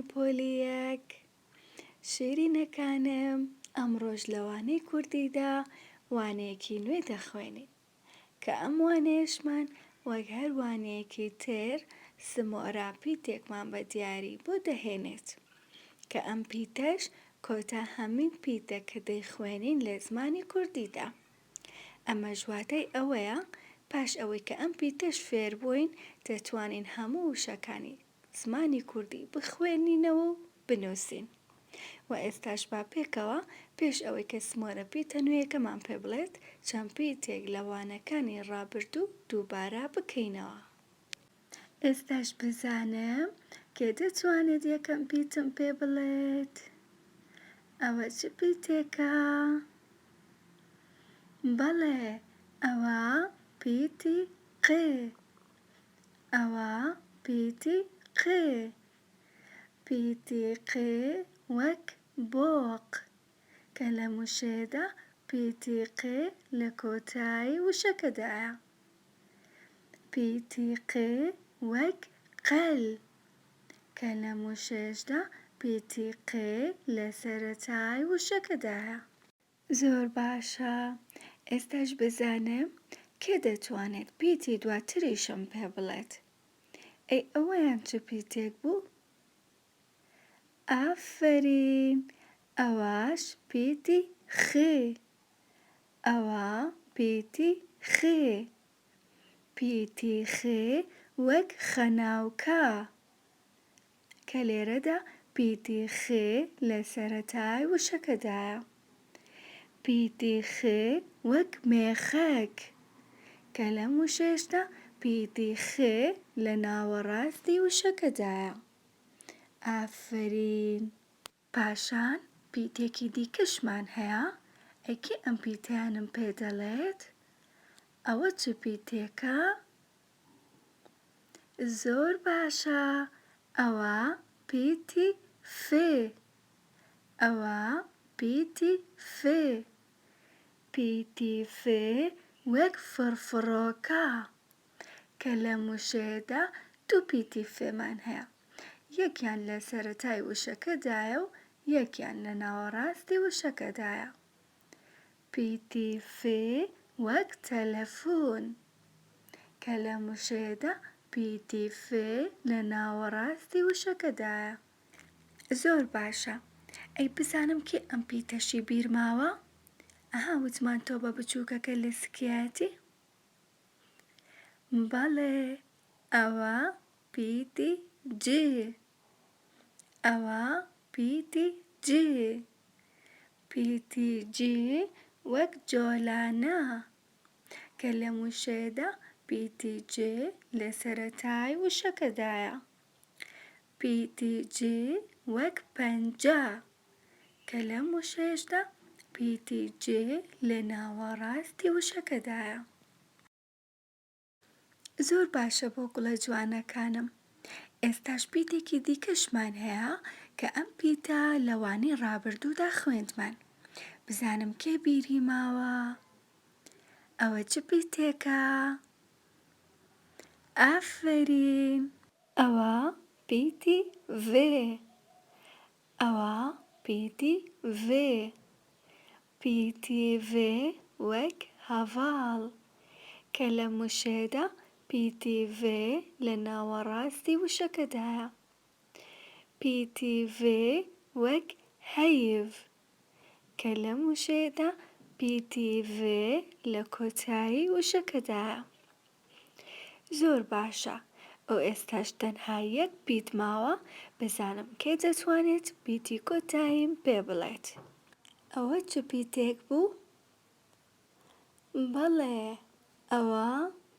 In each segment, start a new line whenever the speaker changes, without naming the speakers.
گەورانی پۆلیەک شیرینەکانم ئەمڕۆژ لە وانەی کوردیدا وانەیەکی نوێ دەخوێنین کە ئەم وانەیەشمان وەک هەر وانەیەکی تر سمۆرا پیتێکمان بە دیاری بۆ دەهێنێت کە ئەم پیتەش کۆتا هەمین پیتە کە دەیخوێنین لە زمانی کوردیدا. ئەمەش واتای ئەوەیە پاش ئەوەی کە ئەم پیتەش فێر بووین دەتوانین هەموو وشەکانی زمانی کوردی بخوێنینەوە و بنووسین. و ئێستاش با پێکەوە پێش ئەوەی کە سمۆرە پیتە نوێیەکەمان پێ بڵێت چەند پیتێک لە وانەکانی ڕابردوو دووبارە بکەینەوە. ئێستاش بزانم کێ دەتوانێت یەکەم پیتم پێ بڵێت؟ ئەوە چ پیتێکە؟ بەڵێ ئەوە پیتی قێ. ئەوە پیتی قێ. پیتی قێ وەک بۆق کە لە موشێدا پیتی قێ لە کۆتایی وشەکەدایە. پیتی قێ وەک قەل کە لە موشێشدا پیتی قێ لە سەرەتای وشەکەدایە. زۆر باشە. ئێستاش بزانم کێ دەتوانێت پیتی دواتریشم پێ بڵێت؟ ئەی ئەوەیان چ پیتێک بوو؟ ئافەرین، ئەوەش پیتی خێ. ئەوە پیتی خێ. پیتی خێ وەک خەناوکە کە لێرەدا پیتی خێ لە سەرەتای وشەکەدایە. پیتی خێ وەک مێخەک کە لە موشێشدا پیتی خێ لە ناوەڕاستی وشەکەدایە. ئافەرین. پاشان پیتێکی دیکەشمان هەیە. ئەیکێ ئەم پیتەیانم پێ دەڵێت؟ ئەوە چ پیتێکە؟ زۆر باشە. ئەوە پیتی فێ. ئەوە پیتی فێ. پیتی فێ وەک فڕفڕۆکە کە لە موشێدا دوو پیتی فێمان هەیە. یەکیان لە سەرەتای وشەکەدایە و یەکیان لە ناوەڕاستی وشەکەدایە. پیتی فێ وەک تەلەفۆن کە لە موشێدا پیتی فێ لە ناوەڕاستی وشەکەدایە. زۆر باشە. ئەی بزانم کێ ئەم پیتەشی بیرماوە؟ ئەها وتمان تۆ بە بچووکەکە لە سکایەتی؟ بەڵێ ئەوە پیتی جێ. ئەوە پیتی جێ. پیتی جێ وەک جۆلانە کە لە موشێدا پیتی جێ لە سەرەتای وشەکەدایە. پیتی جێ وەک پەنجە کە لە موشێشدا پیتی جێ لە ناوەڕاستی وشەکەدایە. زۆر باشە بۆ گوڵە جوانەکانم. ئێستاش پیتێکی دیکەشمان هەیە کە ئەم پیتە لە وانەی ڕابردوودا خوێندمان. بزانم کێ بیری ماوە؟ ئەوە چ پیتێکە؟ ئافەرین. ئەوە پیتی ڤێ. ئەوە پیتی ڤێ. پیتی ڤێ وەک هەڤاڵ کە لە موشێدا پیتی ڤێ لە ناوەڕاستی وشەکەدایە. پیتی ڤێ وەک هەیڤ کە لە موشێدا پیتی ڤێ لە کۆتایی وشەکەدایە. زۆر باشە. ئەو ئێستاش تەنها یەک پیت ماوە. بزانم کێ دەتوانێت پیتی کۆتاییم پێ بڵێت؟ ئەوە چ پیتێک بوو؟ بەڵێ ئەوە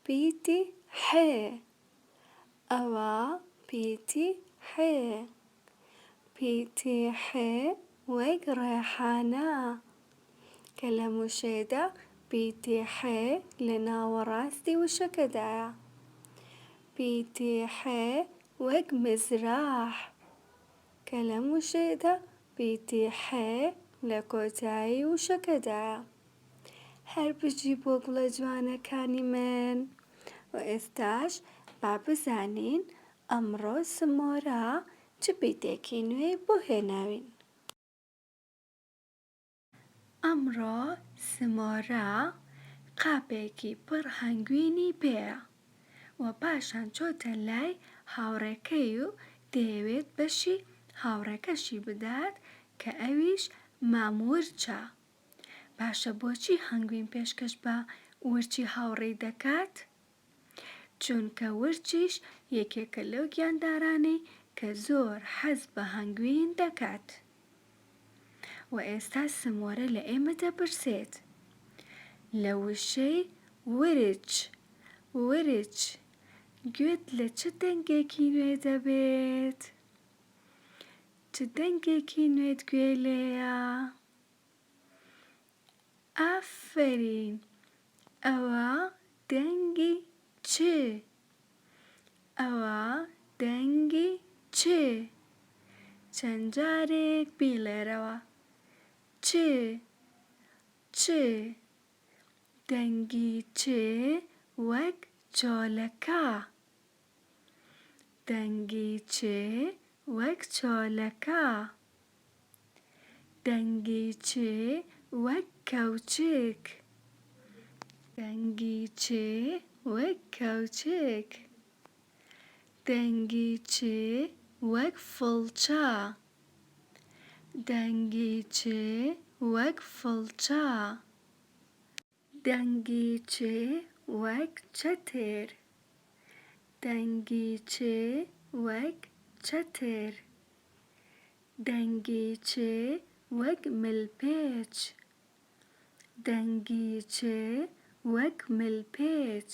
پیتی حێ. ئەوە پیتی حێ. پیتی حێ وەک ڕێحانە کە لە موشێدا پیتی حێ لە ناوەڕاستی وشەکەدایە. پیتی حێ وەک مزراح کە لە موشێدا پیتی حێ لە کۆتایی وشەکەدایە. هەر بژی بۆ گوڵە جوانەکانی من. و ئێستاش با بزانین ئەمڕۆ سمۆرە چ پیتێکی نوێ بۆ هێناوین؟ ئەمڕۆ سمۆرە قاپێکی پڕ هەنگوینی پێیە و پاشان چۆتە لای هاوڕێکەی و دەیەوێت بەشی هاوڕێکەشی بدات کە ئەویش مامورچە. باشە بۆچی هەنگوین پێشکەش بە ورچی هاوڕێی دەکات؟ چونکە ورچیش یەکێکە لەو گیاندارانەی کە زۆر حەز بە هەنگوین دەکات. و ئێستا سمۆرە لە ئێمە دەپرسێت لە وشەی ورچ گوێت لە چ دەنگێکی نوێ دەبێت؟ چ دەنگێکی نوێت گوێ لێیە؟ ئافەرین، ئەوە دەنگی چ؟ ئەوە دەنگی چ؟ چەند جارێک بیڵێرەوە. چ؟ دەنگی چ وەک چۆلەکە. دەنگی چ وەک چۆلەکە. دەنگی چ وەک کەوچک. دەنگی چ وەک کەوچک. دەنگی چ وەک فڵچە. دەنگی چ وەک فڵچە. دەنگی چ وەک چەتر. دەنگی چ وەک چەتر. دەنگی چ وەک ملپێچ. دەنگی چ وەک ملپێچ.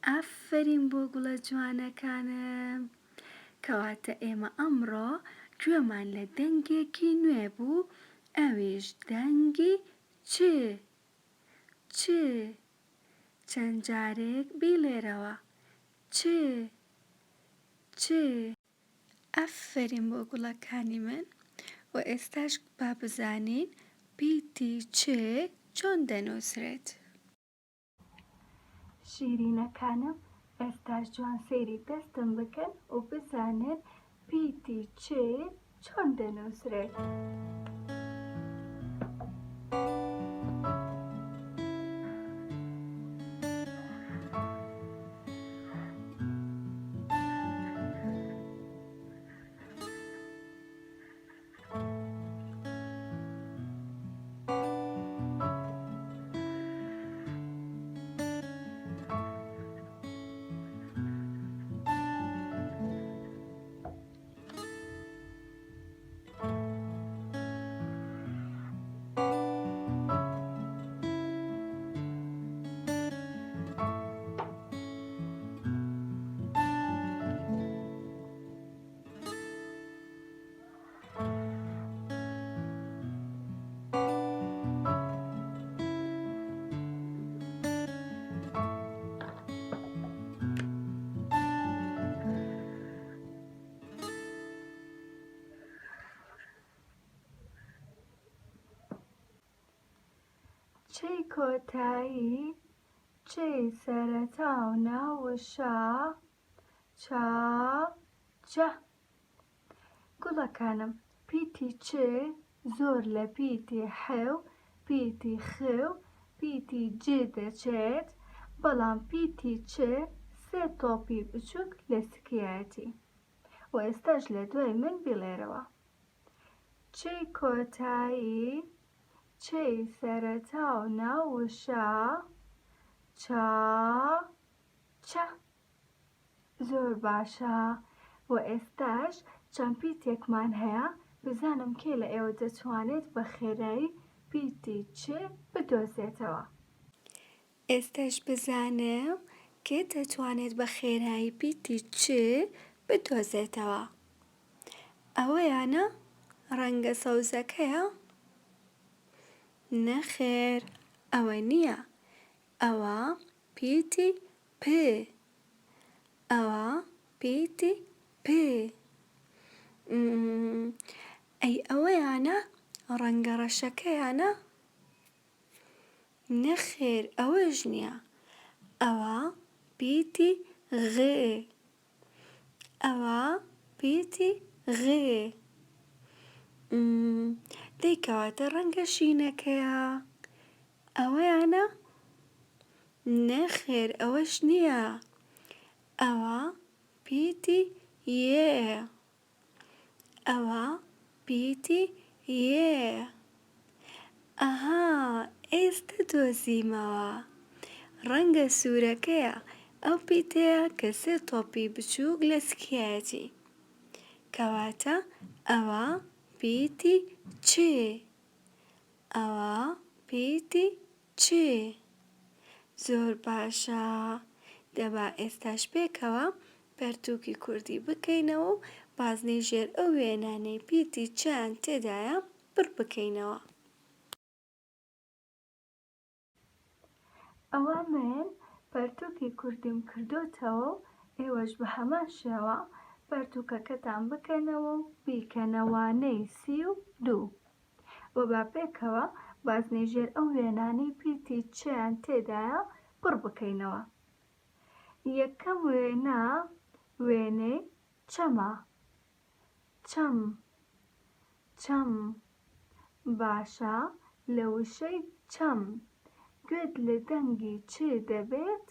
ئافەرین بۆ گوڵە جوانەکانم. کەواتە ئێمە ئەمڕۆ گوێمان لە دەنگێکی نوێ بوو، ئەویش دەنگی چ. چەند جارێک بیڵێرەوە. چ. ئافەرین بۆ گوڵەکانی من. و ئێستاش با بزانین پیتی چ چۆن دەنووسرێت. شیرینەکانم ئێستاش جوان سەیری دەستم بکەن و بزانن پیتی چ چۆن دەنووسرێت. چەی کۆتایی، چەی سەرەتا و ناوەشا، چا چە. گوڵەکانم پیتی چ زۆر لە پیتی ح و پیتی خ و پیتی ج دەچێت، بەڵام پیتی چ سێ تۆپی بچووک لە سکایەتی. و ئێستاش لە دوای من بڵێرەوە. چەی کۆتایی، چەی سەرەتا و ناوەشا، چا چە. زۆر باشە. و ئێستاش چەند پیتێکمان هەیە، بزانم کێ لە ئێوە دەتوانێت بە خێرایی پیتی چ بدۆزێتەوە. ئێستاش بزانم کێ دەتوانێت بە خێرایی پیتی چ بدۆزێتەوە. ئەوەیانە ڕەنگە سەوزەکەیە؟ نەخێر، ئەوە نییە. ئەوە پیتی پ. ئەوە پیتی پ. ئەی ئەوەیانە ڕەنگە ڕەشەکەیانە؟ نەخێر، ئەوەش نییە. ئەوە پیتی غ. ئەوە پیتی غێ. دەی کەواتە ڕەنگە شینەکەیە. ئەوەیانە؟ نەخێر ئەوەش نییە. ئەوە پیتی یێ. ئەوە پیتی یێ. ئەها ئێستا دۆزیمەوە. ڕەنگە سوورەکەیە ئەو پیتەیە کە سێ تۆپی بچووک لە سکایەتی. کەواتە ئەوە پیتی چێ. ئەوە پیتی چێ. زۆر باشە. دەبا ئێستاش پێکەوە پەرتووکی کوردی بکەینەوە و بازنەی ژێر ئەو وێنانەی پیتی چیان تێدایە بڕ بکەینەوە. ئەوە من پەرتووکی کوردیم کردوتەوە و ئێوەش بە هەمان شێوە پەرتووکەکەتان بکەنەوە و بیکەنە وانەی 32 و با پێکەوە بازنەی ژێر ئەو وێنانەی پیتی چیان تێدایە بڕ بکەینەوە. یەکەم وێنە وێنەی چەمە. چەم. چەم. باشە لە وشەی چەم گوێت لە دەنگی چێ دەبێت؟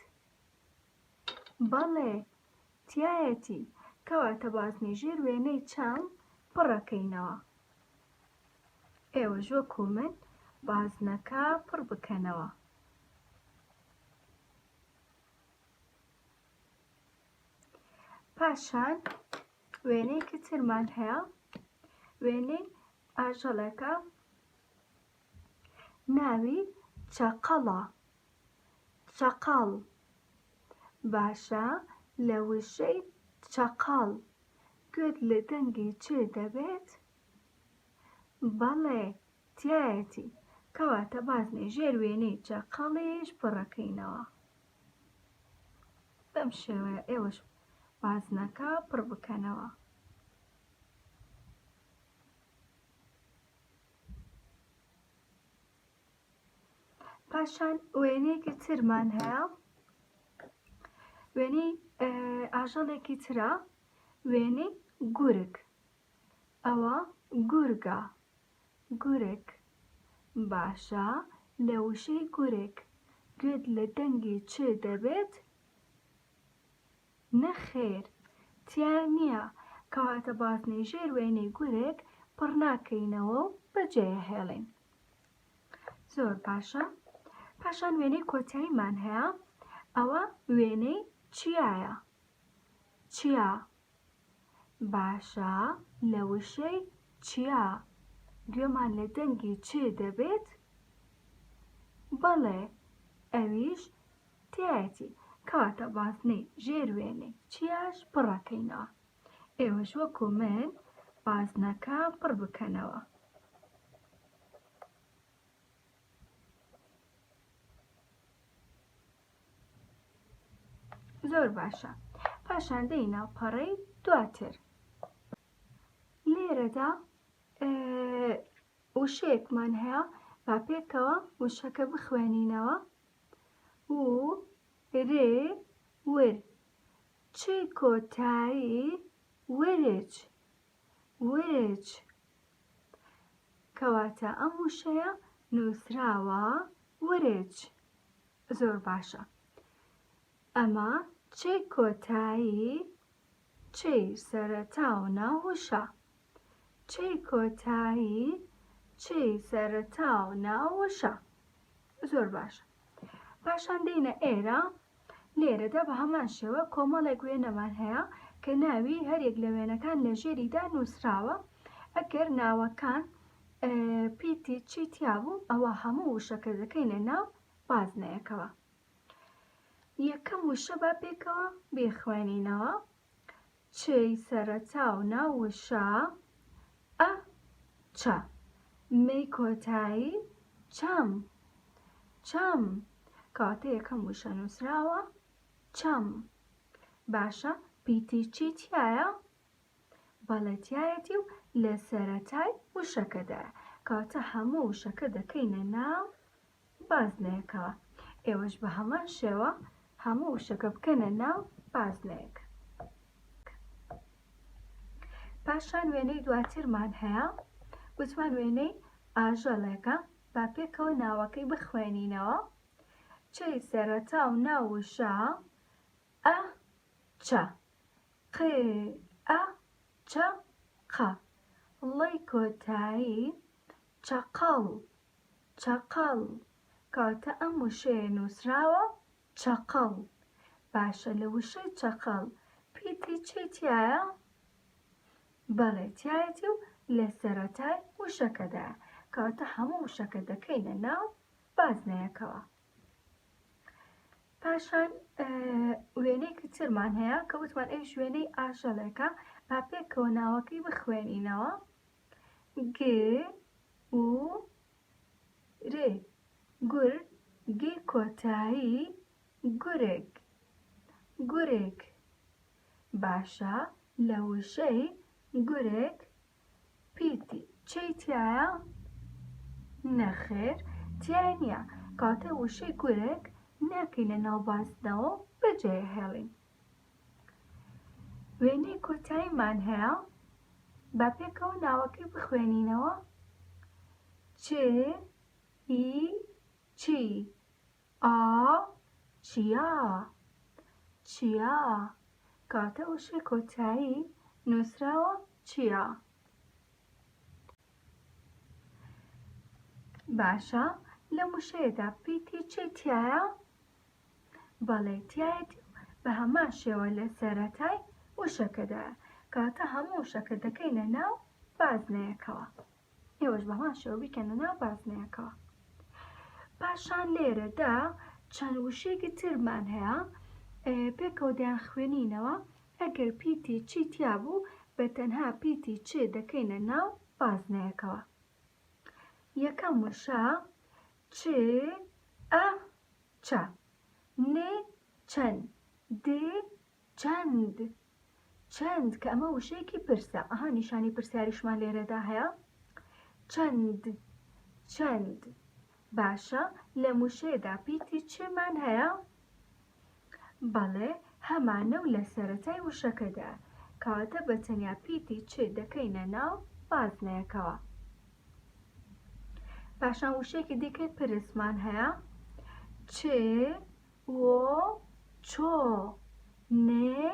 بەڵێ تایەتی. کەواتە بازنەی ژێر وێنەی چەم پڕەکەینەوە. ئێوەش وەکو من بازنەکە پڕ بکەنەوە. پاشان وێنەیەکی ترمان هەیە، وێنەی ئاژەڵێکە ناوی چەقەڵە. چەقەڵ. باشە لە وشەی چەقەڵ گوێت لە دەنگی چێ دەبێت؟ بەڵێ تایەتی. کەواتە بازنەی ژێر وێنەی چەقەڵیش پڕەکەینەوە. بەم شێوەیە ئێوەش بازنەکە پڕ بکەنەوە. پاشان وێنەیەکی ترمان هەیە، وێنەی ئاژەڵێکی ترە، وێنەی گورگ. ئەوە گورگە. گورگ. باشە لە وشەی گورگ گوێت لە دەنگی چێ دەبێت؟ نەخێر تیان نییە. کەواتە بازنەی ژێر وێنەی گورگ پڕ ناکەینەوە و بەجێهێڵین. زۆر باشە. پاشان وێنەی کۆتاییمان هەیە، ئەوە وێنەی چیایە. چیا. باشە لە وشەی چیا گوێمان لە دەنگی چێ دەبێت؟ بەڵێ ئەویش تایەتی. کەواتە بازنەی ژێر وێنەی چیاش پڕەکەینەوە. ئێوەش وەکو من بازنەکە پڕ بکەنەوە. زۆر باشە. پاشان دەینە پەڕەی دواتر. لێرەدا وشەیەکمان هەیە، با پێکەوە وشەکە بخوێنینەوە. و رێ ور. چی کۆتایی ورج. ورج. کەواتە ئەم وشەیە نووسراوە ورج. زۆر باشە. ئەمە چی کۆتایی چی سەرەتا و ناو وشە. چی کۆتایی چی سەرەتا و ناو وشە. زۆر باشە. پاشان دەینە ئێرە. لێرەدا بە هەمان شێوە کۆمەڵێک وێنەمان هەیە کە ناوی هەرێک لە وێنەکان لە ژێریدا نووسراوە. ئەگەر ناوەکان پیتی چی تیا بوو ئەوە هەموو وشەکە دەکەینە ناو بازنەیەکەوە. یەکەم وشە با پێکەوە بێخوێنینەوە. چی سەرەتا و ناو وشە ئە چە. مەی کۆتایی چەم. چەم. کەواتە یەکەم وشە نووسراوە چەم. باشە پیتی چی تایە؟ بەڵێ تایەتی و لە سەرەتای وشەکەدایە. کەواتە هەموو وشەکە دەکەینە ناو بازنەیەکەوە. ئێوەش بە هەمان شێوە هەموو وشەکە بکەنە ناو بازنەیەک. پاشان وێنەی دواترمان هەیە، گوتمان وێنەی ئاژەڵێکە، با پێکەوە ناوەکەی بخوێنینەوە. چەی سەرەتا و ناو وشە ئە چە، قێ ئە چە قە. ڵی کۆتایی چەقەڵ چەقەڵ، کەواتە ئەم وشەیە نووسراوە چەقەڵ. باشە لە وشەی چەقەڵ پیتی چی تایە؟ بەڵێ تایەتی و لە سەرەتای وشەکەدایە، کەواتە هەموو وشەکە دەکەینە ناو بازنەیەکەوە. پاشان وێنەیەکی ترمان هەیە کە وتمان ئەویش وێنەی ئاژەڵێکە، با پێکەوە ناوەکەی بخوێنینەوە. گێ و رێ، گور، گێ کۆتایی گورگ گورگ. باشە لە وشەی گورگ پیتی چی تایە؟ نەخێر تیا نییە، کەواتە وشەی گورگ ناکەینە ناو بازنەوە بەجێهێڵین. وێنەی کۆتاییمان هەیە، با پێکەوە ناوەکەی بخوێنینەوە. چێ ئی چی، ئا چیا چیا، کەواتە وشەی کۆتایی نووسراوە چیا. باشە لە وشەیەدا پیتی چی تایە؟ بەڵێ تایەتی بە هەمان شێوە لە سەرەتای وشەکەدایە، کەواتە هەموو وشەکە دەکەینە ناو بازنەیەکەوە. ئێوەش بە هەمان شێوە بیکەنە ناو بازنەیەکەوە. پاشان لێرەدا چەند وشەیەکی ترمان هەیە، پێکەوە دەیان خوێنینەوە. ئەگەر پیتی چی تیا بوو بە تەنها پیتی چێ دەکەینە ناو بازنەیەکەوە. یەکەم وشە چێ ئە چە، نێ چەند، دێ چەند چەند، کە ئەمە وشەیەکی پرسە. ئەها نیشانی پرسیاریشمان لێرەدا هەیە، چەند چەند. باشە لە وشەیەدا پیتی چێمان هەیە؟ بەڵێ هەمانە و لە سەرەتای وشەکەدا، کەواتە بە تەنیا پیتی چێ دەکەینە ناو بازنەیەکەوە. پاشان وشەیەکی دیکەی پرسمان هەیە، چێ وۆ چۆ، نێ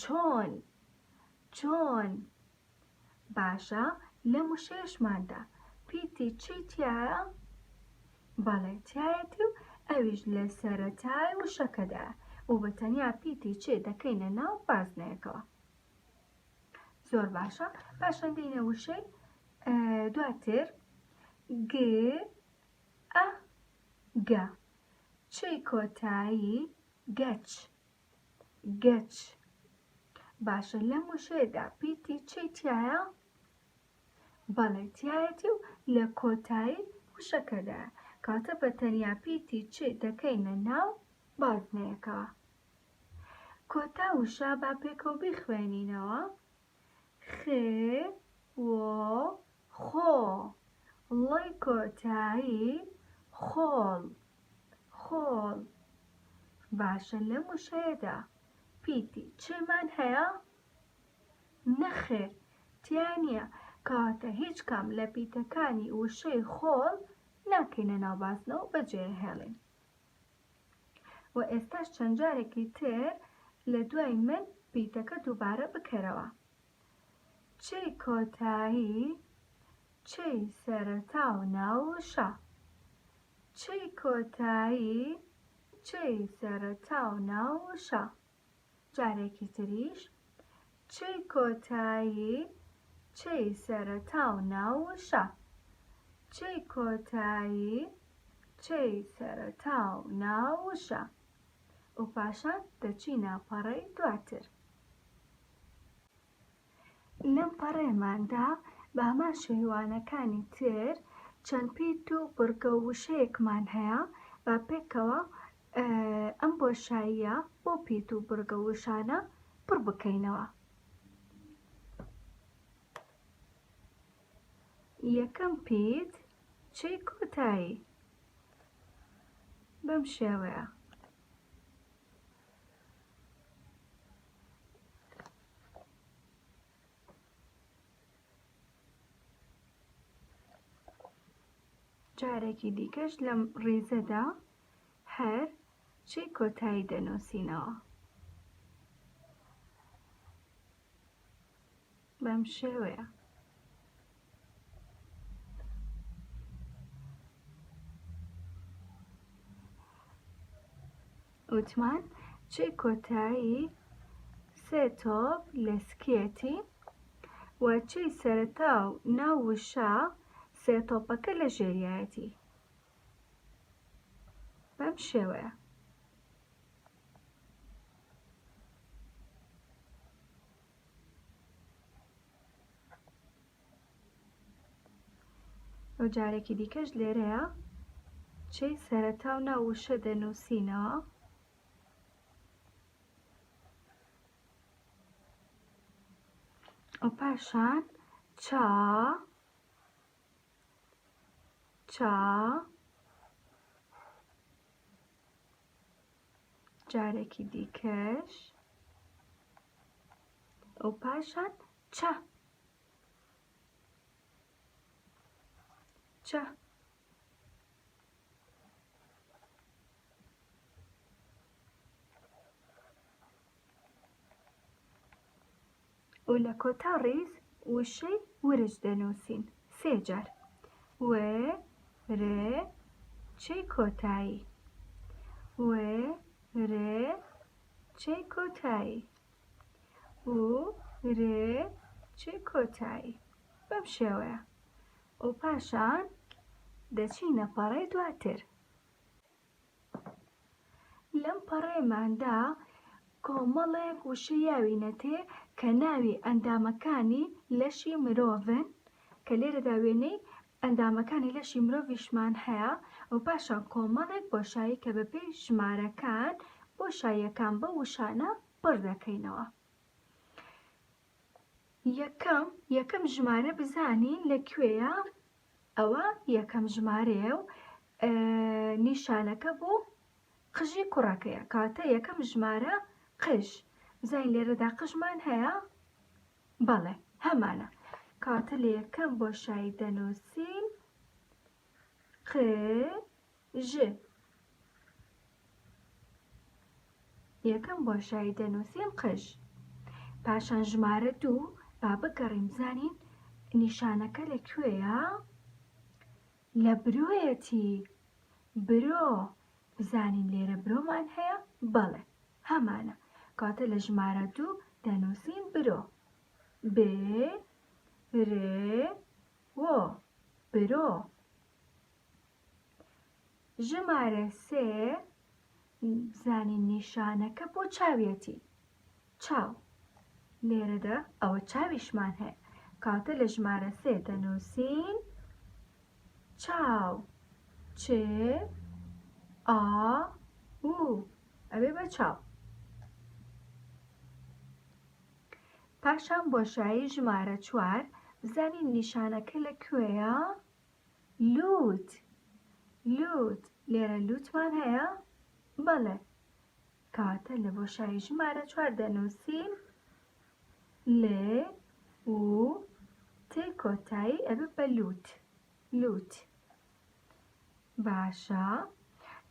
چۆن چۆن. باشە لە وشەیەشماندا پیتی چی تایە؟ بەڵێ تایەتی و ئەویش لە سەرەتای وشەکەدا، و بە تەنیا پیتی چێ دەکەینە ناو بازنەیەکەوە. زۆر باشە. پاشان دێینە وشەی دواتر، گێ ئە گە، چی کۆتایی گەچ گەچ. باشە لەم وشەیەدا پیتی چی تایە؟ بەڵێ تایەتی و لە کۆتایی وشەکەدا، کەواتە بە تەنیا پیتی چێ دەکەینە ناو بازنەیەکەوە. کۆتا وشە با پێکەوە بیخوێنینەوە. خێ وۆ خۆ، ڵی کۆتایی خۆڵ خۆڵ. باشە لەم وشەیەدا پیتی چێمان هەیە؟ نەخێر تیا نییە، کەواتە هیچ کام لە پیتەکانی وشەی خۆڵ ناکەینە ناو بازنەوە بەجێهێڵین. و ئێستاش چەند جارێکی تر لە دوای من پیتەکە دووبارە بکەرەوە. چی کۆتایی چی سەرەتا و ناو وشە، چی کۆتایی چی سەرەتا و ناو وشە. جارێکی تریش، چی کۆتایی چی سەرەتا و ناو وشە، چی کۆتایی چی سەرەتا و ناو وشە. و پاشان دەچینە پەڕەی دواتر. لەم پەڕەیەماندا بە هەمان شێوانەکانی تر چەند پیت و بڕگە و وشەیەکمان هەیە، با پێکەوە ئەم بۆشاییە بۆ پیت و بڕگە و وشانە پڕ بکەینەوە. یەکەم پیت چی کۆتایی، بەم شێوەیە. جارێکی دیکەش لەم ڕێزەدا هەر چی کۆتایی دەنووسینەوە. بەم شێوەیە. وتمان چی کۆتایی سێ تۆپ لە سکێتی و چی سەرەتا و ناو وشە سێ تۆپەکە لە ژێریایەتی. بەم شێوەیە. و جارێکی دیکەش لێرەیە چی سەرەتا و ناو وشە دەنووسینەوە. و پاشان چا جارێکی دیکەش و پاشان چە و لە کۆتا ڕیز وشەی ورچ دەنووسین سێ جار. وێ رێ چی کۆتایی، وێ رێ چی کۆتایی، و رێ چی کۆتایی. بەم شێوەیە. و پاشان دەچینە پەڕەی دواتر. لەم پەڕەیەماندا کۆمەڵێک وشە یاوینەتێ کە ناوی ئەندامەکانی لەشی مرۆڤن کە لێرەدا وێنەی ئەندامەکانی لەشی مرۆڤیشمان هەیە. و پاشان کۆمەڵێک بۆشایی کە بەپێی ژمارەکان بۆشاییەکان بە وشانە بڕ دەکەینەوە. یەکەم ژمارە بزانین لەکوێیە. ئەوە یەکەم ژمارەیە و نیشانەکە بۆ قژی کوڕەکەیە، کاتە یەکەم ژمارە قژ. بزانین لێرەدا قژمان هەیە؟ بەڵێ هەمانە. کاتە لە یەکەم بۆشایی دەنووسین قژ. یەکەم بۆشایی دەنووسین قژ. پاشان ژمارە 2 با بگەڕین بزانین نیشانەکە لەکوێیە؟ لە برۆیەتی. برۆ. بزانین لێرە برۆمان هەیە؟ بەڵێ هەمانە. کاتە لە ژمارە 2 دەنووسین برۆ. بێ رێ وۆ برۆ. ژمارە 3 بزانین نیشانەکە بۆ چاویەتی. چاو. لێرەدا ئەوە چاویشمان هەیە. کاتە لە ژمارە 3 دەنووسین چاو. چێ ئا و ئەبێ بە چاو. پاشان بۆشایی ژمارە 4 بزانین نیشانەکە لەکوێیە؟ لووت. لووت. لێرە لووتمان هەیە؟ بەڵێ. کاتە لە بۆشایی ژمارە 4 دەنووسین لێ و تێ کۆتایی ئەبێ بە لووت. لووت. باشە.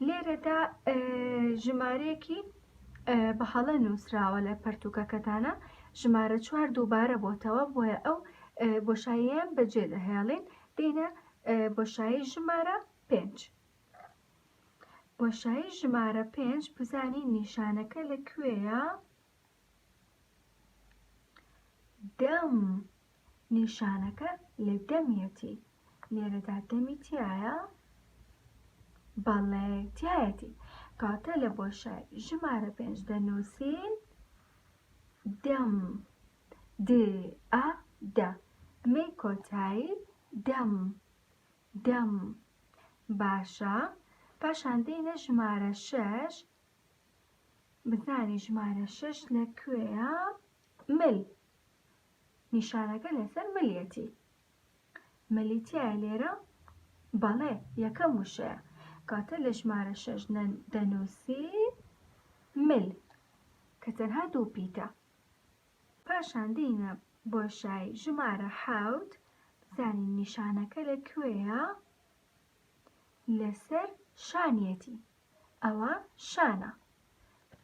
لێرەدا ژمارەیەکی بە هەڵە نووسراوە لە پەرتووکەکەتانە. ژمارە 4 دووبارە بۆتەوە بۆیە ئەو بۆشاییان بەجێ دەهێڵین دێنە بۆشایی ژمارە 5. بۆشایی ژمارە 5 بزانین نیشانەکە لەکوێیە؟ دەم. نیشانەکە لە دەمیەتی. لێرەدا دەمی تایە؟ بەڵێ تایەتی. کاتە لە بۆشایی ژمارە 5 دەنووسین دەم. د ئە دە. مەی کۆتایی دەم. دەم. باشە. پاشان دێنە ژمارە 6. بزانی ژمارە 6 لەکوێیە؟ مل. نیشانەکە لەسەر ملیەتی. ملی تایە لێرە؟ بەڵێ یەکەم وشەیە. کاتە لە ژمارە 6 دەنووسین مل کە تەنها 2 پیتە. پاشان دێنە بۆشایی ژمارە 7 بزانین نیشانەکە لەکوێیە؟ لەسەر شانیەتی ئەوە شانە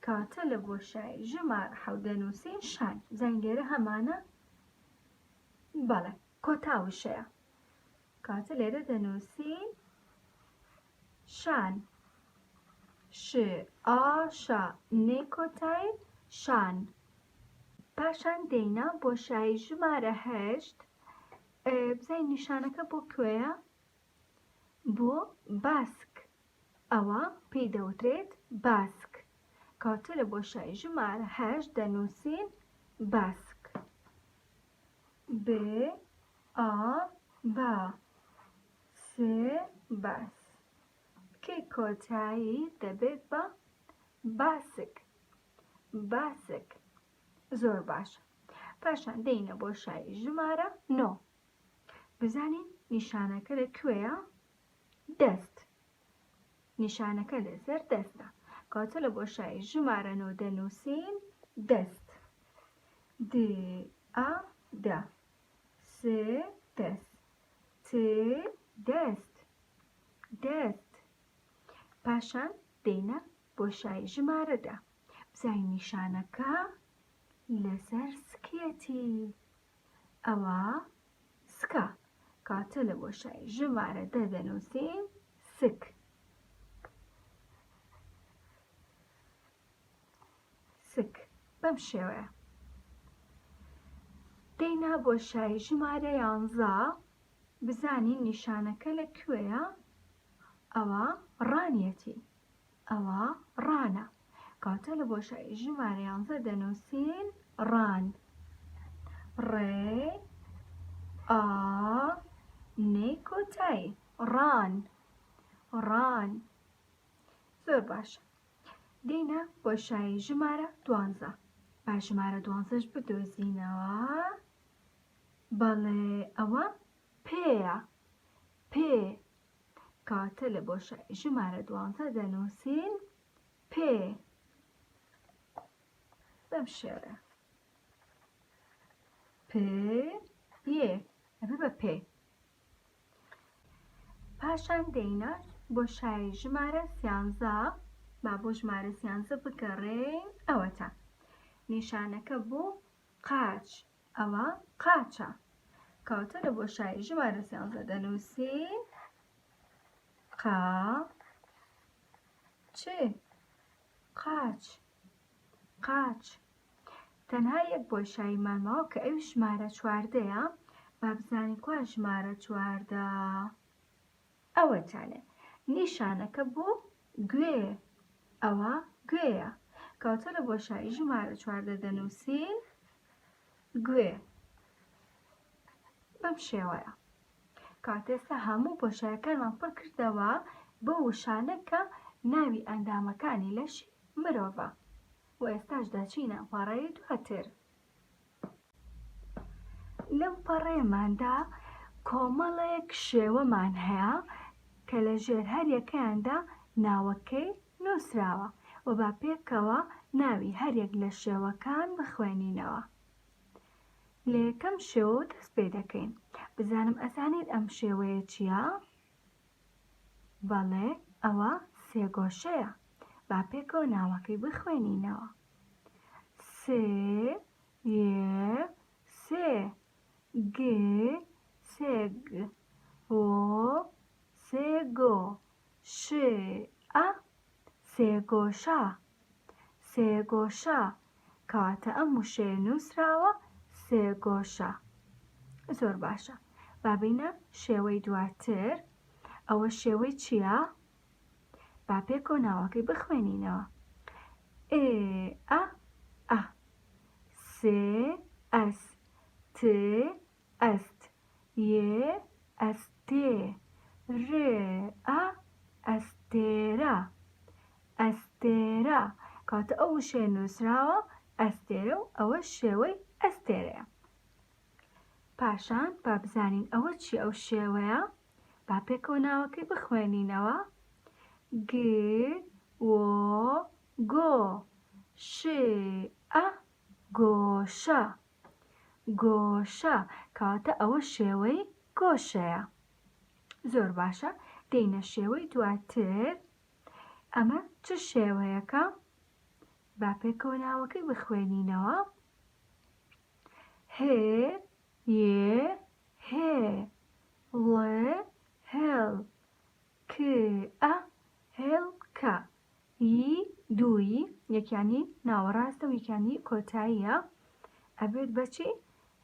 کاتە لە بۆشایی ژمارە 7 دەنووسین شان زەنگێرە هەمانە بەڵێ کۆتاویشەیە کاتە لێرە دەنووسین شان ش ئا شا نێ کۆتایی شان پاشان دێینە بۆشایی ژمارە 8 بزای نیشانەکە بۆ کوێیە بۆ باسک ئەوە پێی دەوترێت باسک کاتە لە بۆشایی ژمارە 8 دەنووسین باسک ب ئا با س باس کەی کۆتایی دەبێت بە باسک باسک زۆر باشە پاشان دێینە بۆشایی ژمارە 9 بزانین نیشانەکە لەکوێیە دەست نیشانەکە لەسەر دەستە کاتە لە بۆشایی ژمارە 9 دەنووسین دەست د ئا دا س دەست ت دەست دەست پاشان دێینە بۆشایی ژمارە 10 بزای نیشانەکە لەسەر سکێتی ئەوە سکە کاتە لە بۆشایی ژمارە 10 دەنووسین سک سک بەم شێوەیە دێینە بۆشایی ژمارە 11 بزانین نیشانەکە لەکوێیە ئەوە ڕانیەتی ئەوە ڕانە کاتە لە بۆشایی ژمارە 11 دەنووسین ڕان ڕێ ئا نێ کۆتایی ڕان ڕان زۆر باشە دێینە بۆشایی ژمارە 12 با ژمارە 12ش بدۆزینەوە بەڵێ ئەوە پێیە پێ کاتە لە بۆشایی ژمارە 12 دەنووسین پێ بەم شێوە پێ یێ ئەبێ بە پێ پاشان دێینە بۆشایی ژمارە 13 با بۆ ژمارە 13 بگەڕێین ئەوەتە نیشانەکە بۆ قاچ ئەوە قاچە کاتە لە بۆشایی ژمارە 13 دەنووسین قا چ قاچ قاچ تەنها یەک بۆشایی مامەوە کە ئەوی ژمارە 14ەیە با بزانین کوا ژمارە 14 ئەوەتانێ نیشانەکە بۆ گوێ ئەوە گوێیە کاتە لە بۆشایی ژمارە 14 دەنووسین گوێ بەم شێوەیە کاتێستا هەموو بۆشایەکانمان پڕ کردەوە بۆ وشانە کە ناوی ئەندامەکانی لەشی مرۆڤە و ئێستاش دەچینە پەڕەی دواتر لەم پەڕەیەماندا کۆمەڵێک شێوەمان هەیە کە لە ژێر هەر یەکەیاندا ناوەکەی نووسراوە و با پێکەوە ناوی هەرێک لە شێوەکان بخوێنینەوە لە یەکەم شێوە دەست پێ دەکەین بزانم ئەزانیت ئەم شێوەیە چییە؟ بەڵێ ئەوە سێگۆشەیە با پێکەوە ناوەکەی بخوێنینەوە سێ یێ سێ گ سێگ وۆ سێگۆ ش ئە سێگۆشە سێگۆشە کەواتە ئەم وشەیە نووسراوە سێگۆشە زۆر باشە با بینە شێوەی دواتر ئەوە شێوەی چییە؟ با پێکەوە ناوەکەی بخوێنینەوە ئێ ئە ئە سێ ئەس ت ئەست یێ ئەستێ رێ ئە ئەستێرە ئەستێرە کاتە ئەو وشەیە نووسراوە ئەستێرە و ئەوە شێوەی ئەستێرەیە پاشان با بزانین ئەوە چی ئەو شێوەیە با پێکەوە ناوەکەی بخوێنینەوە گ وۆ گۆ ش ئە گۆشە گۆشە کەواتە ئەوە شێوەی گۆشەیە زۆر باشە دێنە شێوەی دواتر. ئەمە چ شێوەیەکە؟ با پێکەوە ناوەکەی بخوێنینەوە. هێ یێ هێ ڵێ هێڵ کە هێڵکە ی دووی یەکیانی ناوەڕاستە و یەکیانی کۆتاییە ئەبێت بەچی؟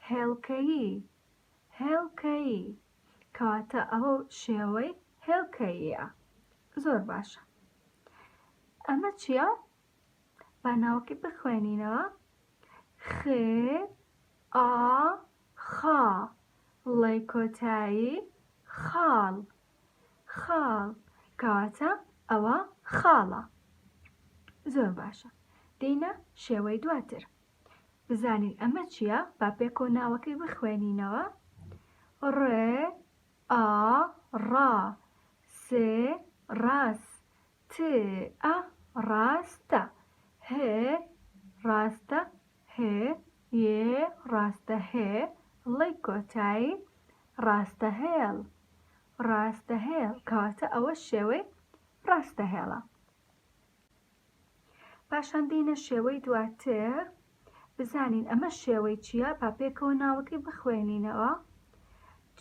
هێڵکەیی هێڵکەیی کەواتە ئەوە شێوەی هێڵکەییە. زۆر باشە. ئەمە چییە؟ با ناوەکەی بخوێنینەوە. خێ ئا خا ڵێی کۆتایی خاڵ خاڵ کەواتە ئەوە خاڵە. زۆر باشە. دێنە شێوەی دواتر. بزانین ئەمە چییە؟ با پێکەوە ناوەکەی بخوێنینەوە. ڕێ ئا ڕا سێ ڕاس تئە ڕاستە هێ ڕاستە هێ یێ ڕاستە هێ ڵێی کۆتایی ڕاستەهێڵ ڕاستەهێڵ کەواتە ئەوە شێوەی ڕاستەهێڵە. پاشان دێنە شێوەی دواتر. بزانین ئەمە شێوەی چییە؟ با پێکەوە ناوەکەی بخوێنینەوە.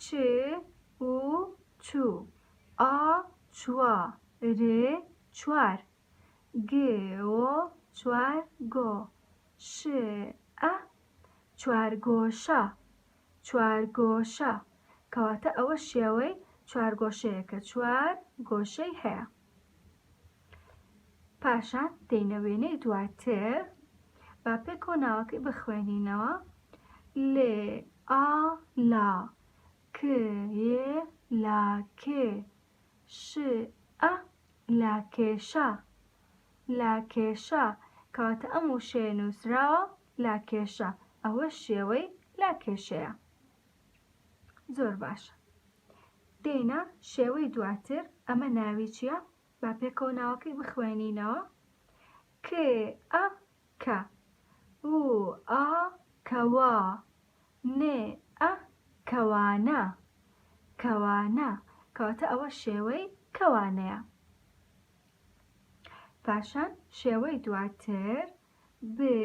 چ و چوو ئا چووە رێ چوار گێوە چوار گۆ شئە چوارگۆشە چوارگۆشە کەواتە ئەوە شێوەی چوارگۆشەیە کە چوار گۆشەی هەیە. پاشان دێنە وێنەی دواتر. با پێکەوە ناوەکەی بخوێنینەوە. لێ ئا لا کێ لاکێ شئە لاکێشە لاکێشە کەواتە ئەم وشەیە نووسراوە لاکێشە ئەوە شێوەی لاکێشەیە. زۆر باشە. دێنە شێوەی دواتر. ئەمە ناوی چییە؟ با پێکەوە ناوەکەی بخوێنینەوە. کێئە کە وئە کەوا نێئە کەوانە کەوانە کەواتە ئەوە شێوەی کەوانەیە. پاشان شێوەی دواتر. بێ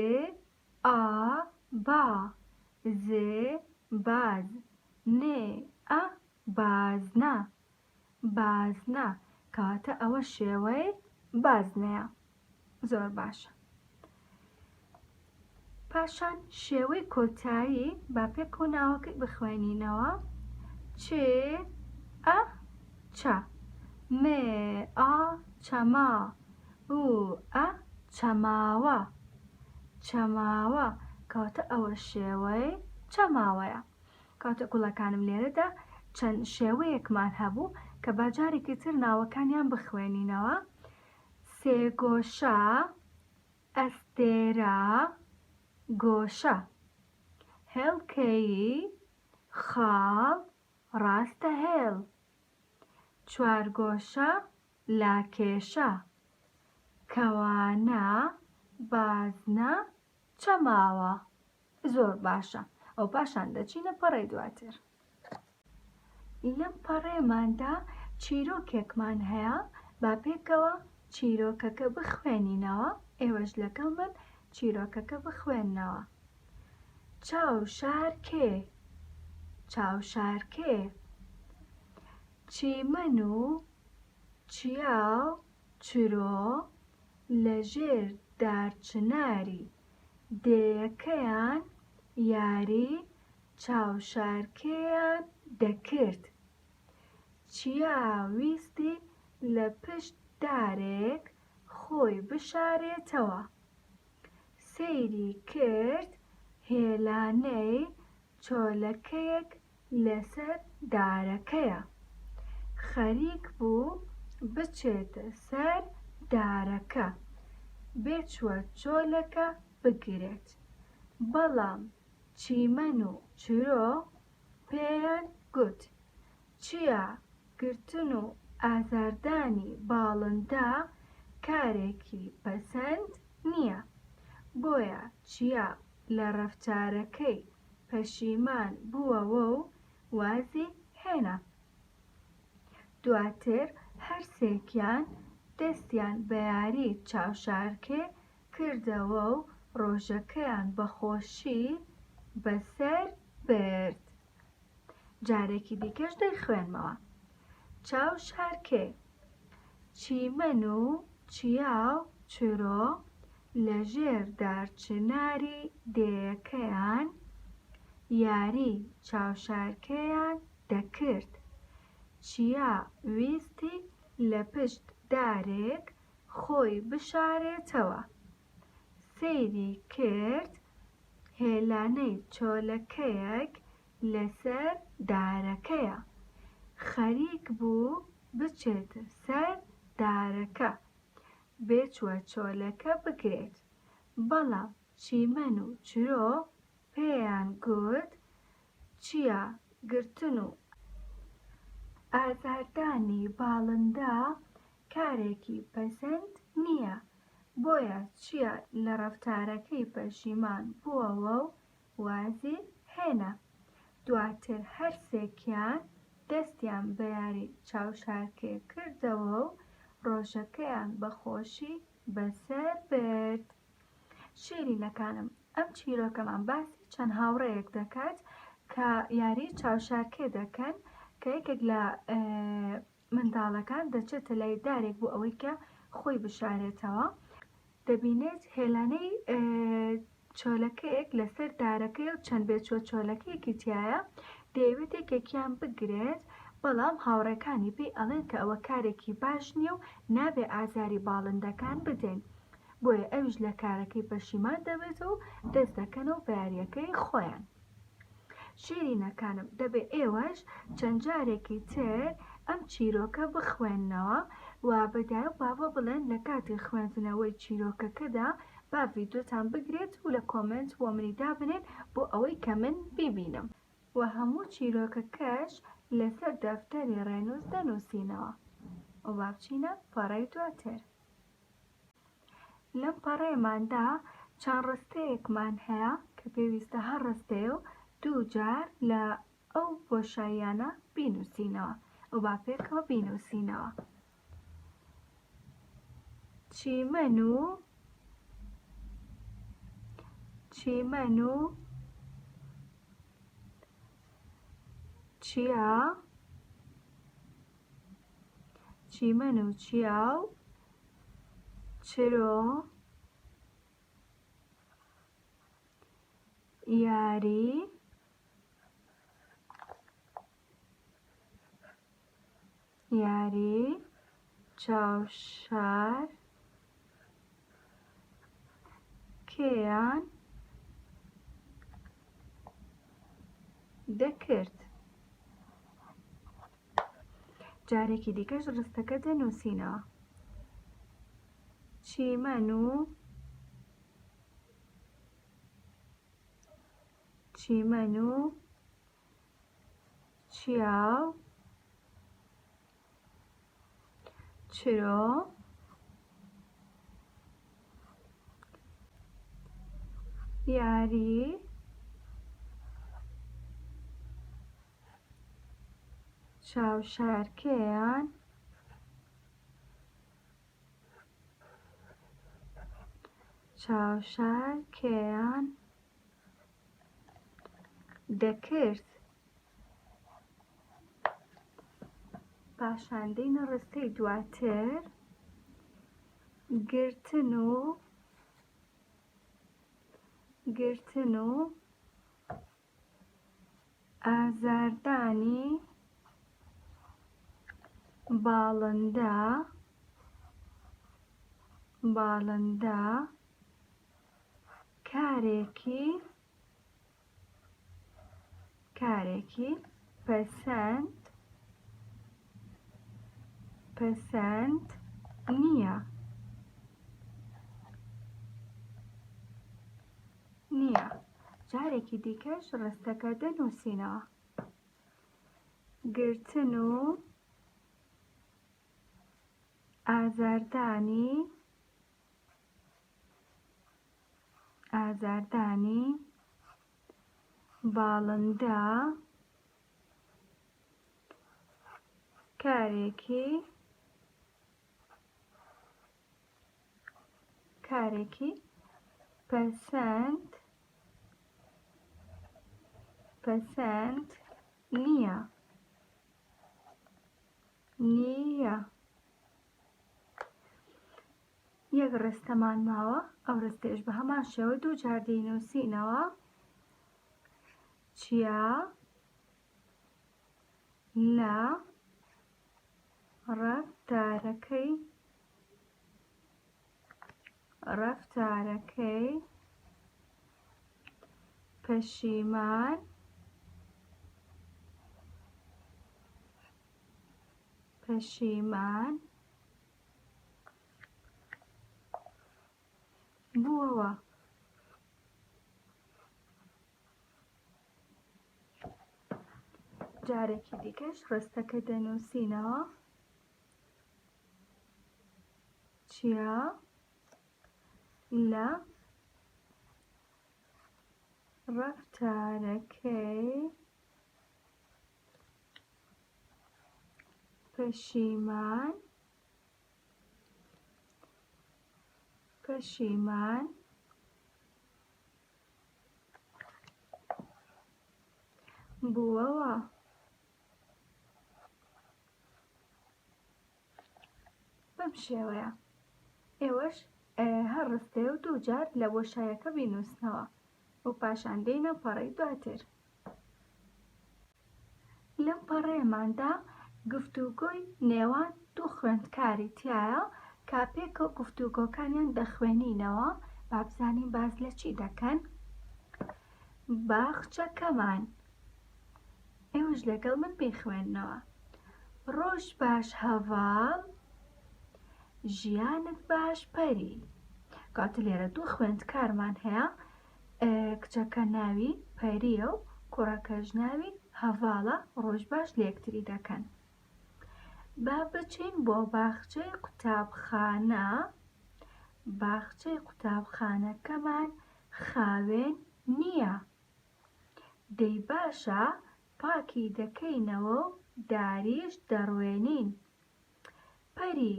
ئا با زێ باز نێئە بازنە بازنە کەواتە ئەوە شێوەی بازنەیە. زۆر باشە. پاشان شێوەی کۆتایی. با پێکەوە ناوەکەی بخوێنینەوە. چێئە چە مێئە چەما وئە چەماوە چەماوە کەواتە ئەوە شێوەی چەماوەیە. کەواتە گوڵەکانم لێرەدا چەند شێوەیەکمان هەبوو کە با جارێکی تر ناوەکانیان بخوێنینەوە. سێگۆشە ئەستێرە گۆشە هێڵکەیی خاڵ ڕاستەهێڵ چوارگۆشە لاکێشە کەوانە بازنە چەماوە. زۆر باشە. ئەو پاشان دەچینە پەڕەی دواتر. لەم پەڕەیەماندا چیرۆکێکمان هەیە. با پێکەوە چیرۆکەکە بخوێنینەوە. ئێوەش لەگەڵ من چیرۆکەکە بخوێننەوە. چاوشارکێ چاوشارکێ چیمەن و چیاو چرۆ لەژێر دارچناری دێیەکەیان یاری چاوشارکێیان دەکرد. چیا ویستی لە پشت دارێک خۆی بشارێتەوە. سەیری کرد هێلانەی چۆلەکەیەک لەسەر دارەکەیە. خەریک بوو بچێتە سەر دارەکە بێچوە چۆلەکە بگرێت. بەڵام چیمەن و چرۆ پێیان گوت چیا گرتن و ئازاردانی باڵندە کارێکی پەسەند نییە. بۆیە چیا لە ڕەفتارەکەی پەشیمان بووەوە و وازی هێنا. دواتر هەرسێکیان دەستیان بە یاری چاوشارکێ کردەوە و ڕۆژەکەیان بە خۆشی بەسەر برد. جارێکی دیکەش دەیخوێنمەوە. چاوشارکێ چیمەن و چیاو چرۆ لەژێر دارچناری دێیەکەیان یاری چاوشارکێیان دەکرد. چیا ویستی لە پشت دارێک خۆی بشارێتەوە. سەیری کرد هێلانەی چۆلەکەیەک لەسەر دارەکەیە. خەریک بوو بچێتە سەر دارەکە بێچوە چۆلەکە بگرێت. بەڵام چیمەن و چرۆ پێیان گوت چیا گرتن و ئازاردانی باڵندە کارێکی پەسەند نییە، بۆیە چیا لە ڕەفتارەکەی پەشیمان بووەوە و وازی هێنا. دواتر هەرسێکیان دەستیان بە یاری چاوشارکێ کردەوە و ڕۆژەکەیان بە خۆشی بەسەر برد. شیرینەکانم، ئەم چیرۆکەمان باسی چەند هاوڕێیەک دەکات کە یاری چاوشارکێ دەکەن کە یەکێک لە منداڵەکان دەچێتە لای دارێک بۆ ئەوەی کە خۆی بشارێتەوە. دەبینێت هێلانەی چۆلەکەیەک لەسەر دارەکەی و چەند بێچوە چۆلەکەیەکی تایە دەیەوێت یەکێکیان بگرێت، بەڵام هاوڕێکانی پێی ئەڵێن کە ئەوە کارێکی باش نییە و نابێ ئازاری باڵندەکان بدەین، بۆیە ئەویش لە کارەکەی پەشیمان دەبێت و دەست دەکەنەوە بە یاریەکەی خۆیان. شیرینەکانم، دەبێت ئێوەش چەند جارێکی تر ئەم چیرۆکە بخوێننەوە و بەدایە بابە بڵێن لە کاتی خوێندنەوەی چیرۆکەکەدا با ڤیدۆتان بگرێت و لە کۆمنت بۆ منی دابنێن بۆ ئەوەی کە من بیبینم و هەموو چیرۆکەکەش لەسەر دەفتەری ڕێنووس دەنووسینەوە. و با بچینە پەڕەی دواتر. لەم پەڕەیەماندا چەند ڕستەیەکمان هەیە کە پێویستە هەر ڕستەیە و دوو جار لە ئەو بۆشاییانە بینووسینەوە و با پێکەوە بینووسینەوە. چیمەن و چیا چیمەن و چیاو چرۆ یاری چاوشارکێیان دەکرد. جارێکی دیکەش ڕستەکە دەنووسینەوە. چیمەن و چیاو چرۆ یاری چاوشارکێیان دەکرد. پاشان دێینە ڕستەی دواتر. گرتن و ئازاردانی باڵندە کارێکی پەسەند نییە. جارێکی دیکەش ڕستەکە دەنووسینەوە. گرتن و ئازاردانی باڵندە کارێکی پەسەند نییە. یەک ڕستەمان ماوە، ئەو ڕستەیەش بە هەمان شێوە دوو جار دەینووسینەوە. چیا لە ڕەفتارەکەی پەشیمان بووەوە. جارێکی دیکەش ڕستەکە دەنووسینەوە. چیا لە ڕەفتارەکەی پەشیمان بووەوە. بەم شێوەیە ئێوەش هەر ڕستەیە و دوو جار لە بۆشایەکە بینووسنەوە و پاشان دێنە پەڕەی دواتر. لەم پەڕەیەماندا گفتوگۆی نێوان دوو خوێندکاری تایە کە پێکە گفتوگۆکانیان دەخوێنینەوە با بزانین باز لە چی دەکەن. باخچەکەمان، ئێوەش لەگەڵ من بیخوێننەوە. ڕۆژ باش هەڤاڵ، ژیانت باش پەری. کاتە لێرە دوو خوێندکارمان هەیە، کچەکە ناوی پەریە و کوڕەکەش ناوی هەڤاڵە، ڕۆژ باش لە یەکتری دەکەن. با بچین بۆ باخچەی قوتابخانە. باخچەی قوتابخانەکەمان خاوێن نییە. دەی باشە پاکی دەکەینەوە و داریش دەڕوێنین. پەری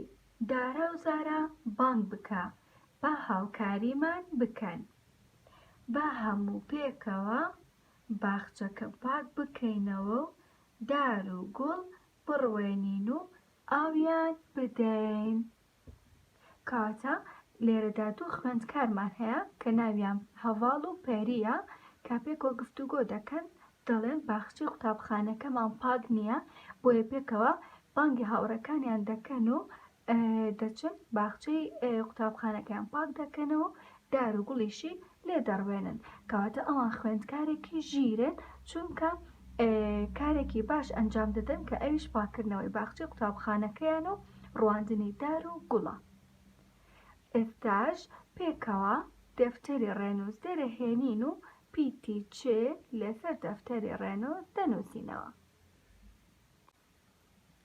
دارە و زارە بانگ بکە با هاوکاریمان بکەن. با هەموو پێکەوە باخچەکە پاک بکەینەوە و دار و گوڵ بڕوێنین و ئاویان بدەین. کاتە لێرەدا دوو خوێندکارمان هەیە کە ناویان هەڤاڵ و پەریە کە پێکەوە گفتوگۆ دەکەن، دەڵێن باخچەی قوتابخانەکەمان پاک نییە، بۆیە پێکەوە بانگی هاوڕێکانیان دەکەن و دەچن باخچەی قوتابخانەکەیان پاک دەکەنەوە و دار و گوڵیشی لێ دەڕوێنن. کەواتە ئەوان خوێندکارێکی ژیرن چونکە کارێکی باش ئەنجام دەدەن کە ئەویش پاکردنەوەی باخچەی قوتابخانەکەیان و ڕواندنی دار و گوڵە. ئێستاش پێکەوە دەفتەری ڕێنووس دەرەهێنین و پیتی چێ لەسەر دەفتەری ڕێنووس دەنووسینەوە.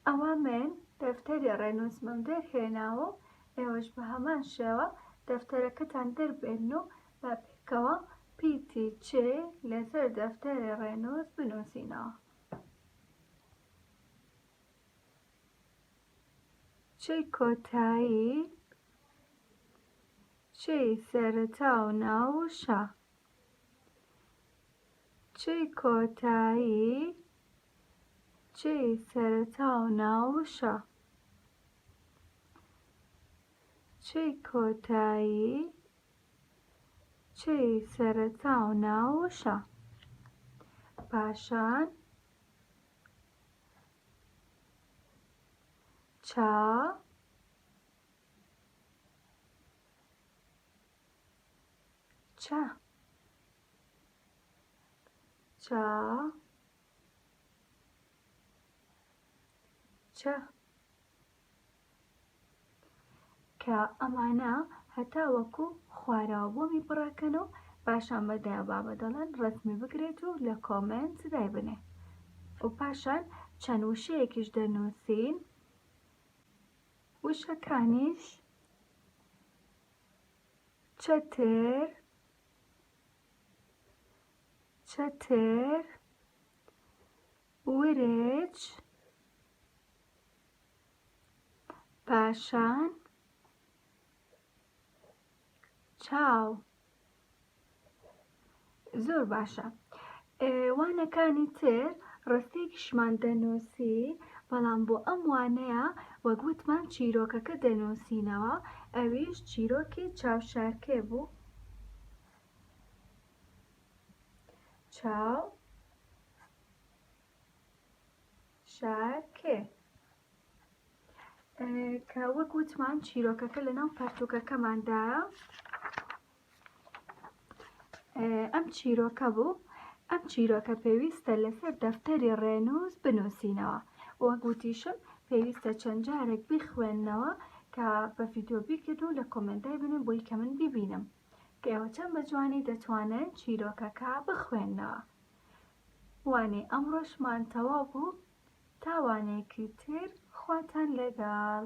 ئەوە من دەفتەری ڕێنووسمم دەرهێناوە و ئێوەش بە هەمان شێوە دەفتەرەکەتان دەربێنن و با پێکەوە پیتی چێ لەسەر دەفتەری ڕێنووس بنووسینەوە. چەی کۆتایی، چەی سەرەتا و ناوشە. چەی کۆتایی، چەی سەرەتا و ناوشە. چەی کۆتایی، چەی سەرەتا و ناوشە. پاشان چا چە چا چە کە ئەمانە هەتا وەکو خواراوە بۆ میپڕەکەن و پاشان بەدایە بابە دەڵێن ڕەسمی بگرێت و لە کۆمنت دای بنێ و پاشان چەند وشەیەکیش دەنووسین. وشەکانیش چەتر، چەتر، ورچ، پاشان چاو. زۆر باشە. وانەکانی تر ڕستێکیشمان دەنووسی، بەڵام بۆ ئەم وانەیە وەک وتمان چیرۆکەکە دەنووسینەوە، ئەویش چیرۆکی چاوشارکێ بوو. چاو شارکێ کە وەک وتمان چیرۆکەکە لەناو پەرتووکەکەماندایە. ئەم چیرۆکە بوو. ئەم چیرۆکە پێویستە لەسەر دەفتەری ڕێنووس بنووسینەوە. وەک گوتیشم پێویستە چەند جارێک بخوێننەوە کە بە ڤیدیۆ بیکرد و لە کۆمنتای بنێن بۆی کە من ببینم کە ئێوە چەند بە جوانی دەتوانن چیرۆکەکە بخوێننەوە. وانەی ئەمڕۆشمان تەواو بوو. تا وانەیەکی تر خواتان لەگەڵ.